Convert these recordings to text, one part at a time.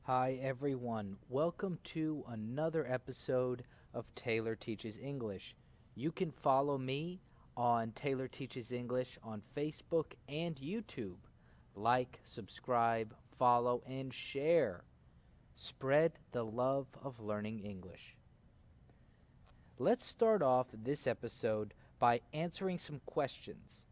Hi everyone, welcome to another episode of Taylor Teaches English. You can follow me on Taylor Teaches English on Facebook and YouTube. Like, subscribe, follow, and share. Spread the love of learning English. Let's start off this episode by answering some questions.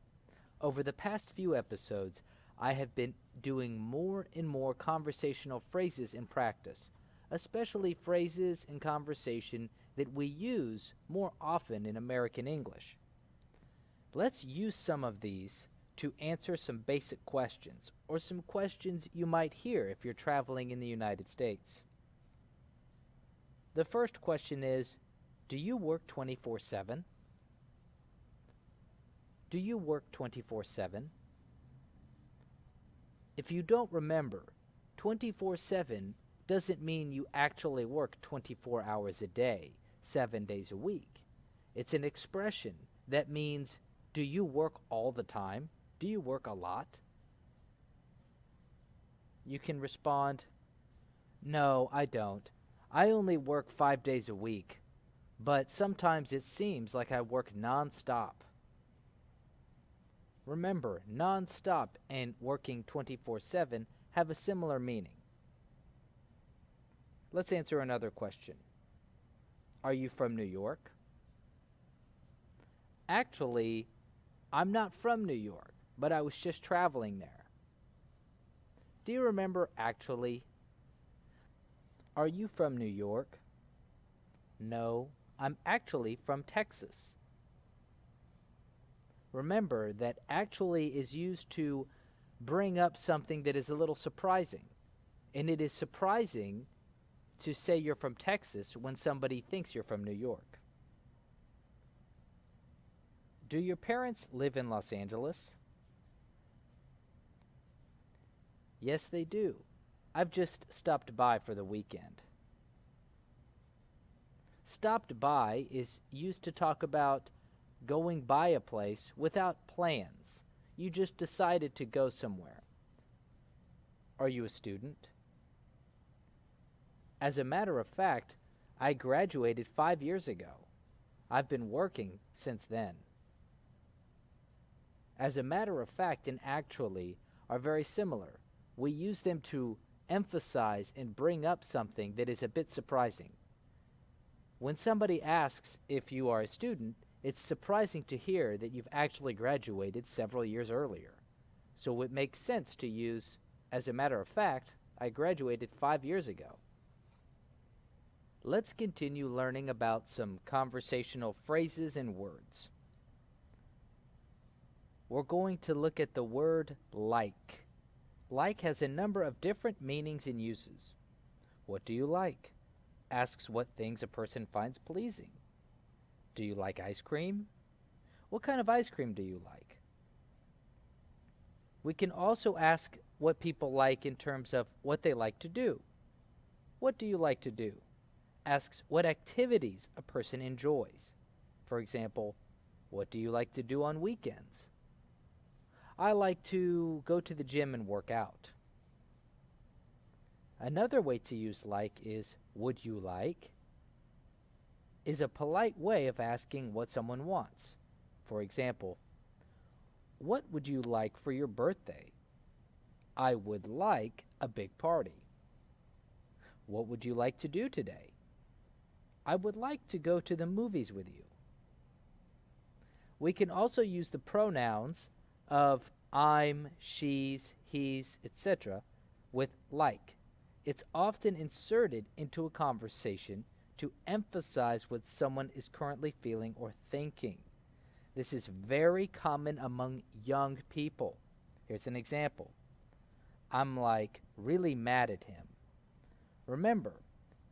Over the past few episodes, I have been doing more and more conversational phrases in practice, especially phrases in conversation that we use more often in American English. Let's use some of these to answer some basic questions, or some questions you might hear if you're traveling in the United States. The first question is, do you work 24/7? Do you work 24/7? If you don't remember, 24/7 doesn't mean you actually work 24 hours a day, 7 days a week. It's an expression that means, do you work all the time? Do you work a lot? You can respond, no, I don't. I only work 5 days a week, but sometimes it seems like I work non-stop. Remember, non-stop and working 24/7 have a similar meaning. Let's answer another question. Are you from New York? Actually, I'm not from New York, but I was just traveling there. Do you remember actually? Are you from New York? No, I'm actually from Texas. Remember that actually is used to bring up something that is a little surprising. And it is surprising to say you're from Texas when somebody thinks you're from New York. Do your parents live in Los Angeles? Yes, they do. I've just stopped by for the weekend. Stopped by is used to talk about going by a place without plans. You just decided to go somewhere. Are you a student? As a matter of fact, I graduated 5 years ago. I've been working since then. As a matter of fact and actually are very similar. We use them to emphasize and bring up something that is a bit surprising. When somebody asks if you are a student, it's surprising to hear that you've actually graduated several years earlier. So it makes sense to use, as a matter of fact, I graduated 5 years ago. Let's continue learning about some conversational phrases and words. We're going to look at the word like. Like has a number of different meanings and uses. What do you like? Asks what things a person finds pleasing. Do you like ice cream? What kind of ice cream do you like? We can also ask what people like in terms of what they like to do. What do you like to do? Asks what activities a person enjoys. For example, what do you like to do on weekends? I like to go to the gym and work out. Another way to use like is would you like? Is a polite way of asking what someone wants. For example, what would you like for your birthday? I would like a big party. What would you like to do today? I would like to go to the movies with you. We can also use the pronouns of I'm, she's, he's, etc. with like. It's often inserted into a conversation to emphasize what someone is currently feeling or thinking. This is very common among young people. Here's an example. I'm like really mad at him. Remember,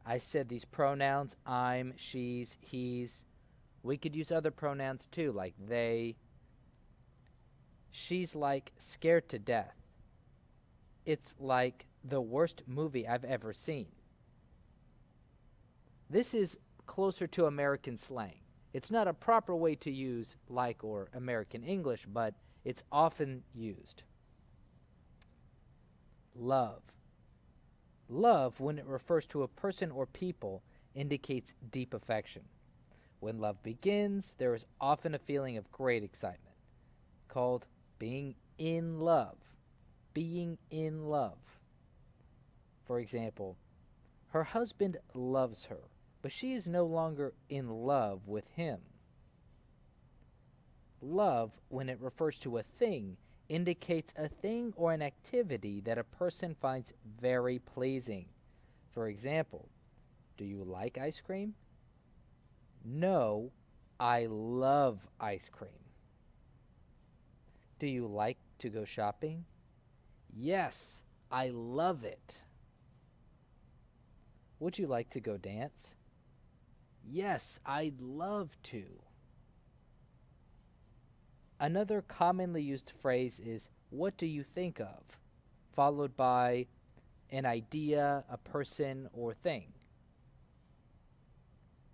I said these pronouns, I'm, she's, he's. We could use other pronouns too, like they. She's like scared to death. It's like the worst movie I've ever seen. This is closer to American slang. It's not a proper way to use like or American English, but it's often used. Love. Love, when it refers to a person or people, indicates deep affection. When love begins, there is often a feeling of great excitement, called being in love. Being in love. For example, her husband loves her, but she is no longer in love with him. Love, when it refers to a thing, indicates a thing or an activity that a person finds very pleasing. For example, do you like ice cream? No, I love ice cream. Do you like to go shopping? Yes, I love it. Would you like to go dance? Yes, I'd love to. Another commonly used phrase is, what do you think of? Followed by an idea, a person, or thing.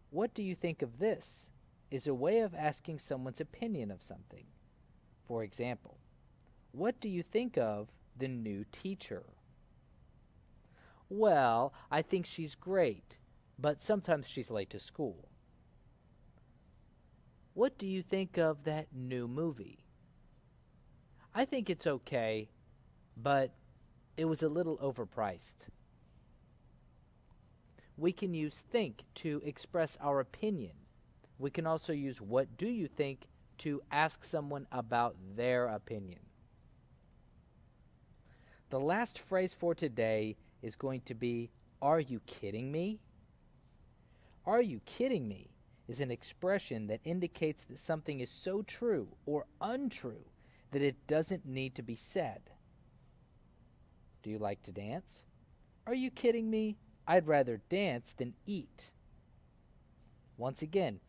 What do you think of this? Is a way of asking someone's opinion of something. For example, what do you think of the new teacher? Well, I think she's great, but sometimes she's late to school. What do you think of that new movie? I think it's okay, but it was a little overpriced. We can use think to express our opinion. We can also use what do you think to ask someone about their opinion. The last phrase for today is going to be, are you kidding me? Are you kidding me is an expression that indicates that something is so true or untrue that it doesn't need to be said. Do you like to dance? Are you kidding me? I'd rather dance than eat. Once again,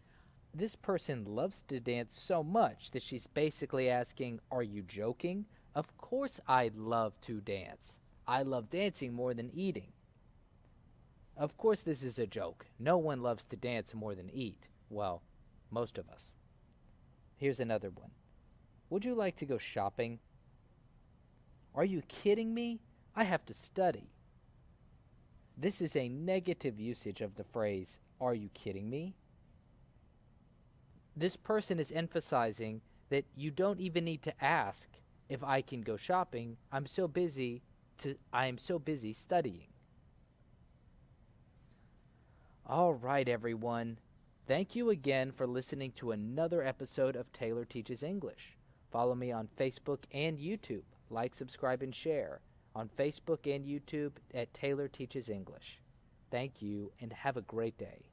this person loves to dance so much that she's basically asking, are you joking? Of course I'd love to dance. I love dancing more than eating. Of course this is a joke. No one loves to dance more than eat. Well, most of us. Here's another one. Would you like to go shopping? Are you kidding me? I have to study. This is a negative usage of the phrase, are you kidding me? This person is emphasizing that you don't even need to ask if I can go shopping. I am so busy studying. All right, everyone. Thank you again for listening to another episode of Taylor Teaches English. Follow me on Facebook and YouTube. Like, subscribe, and share on Facebook and YouTube at Taylor Teaches English. Thank you, and have a great day.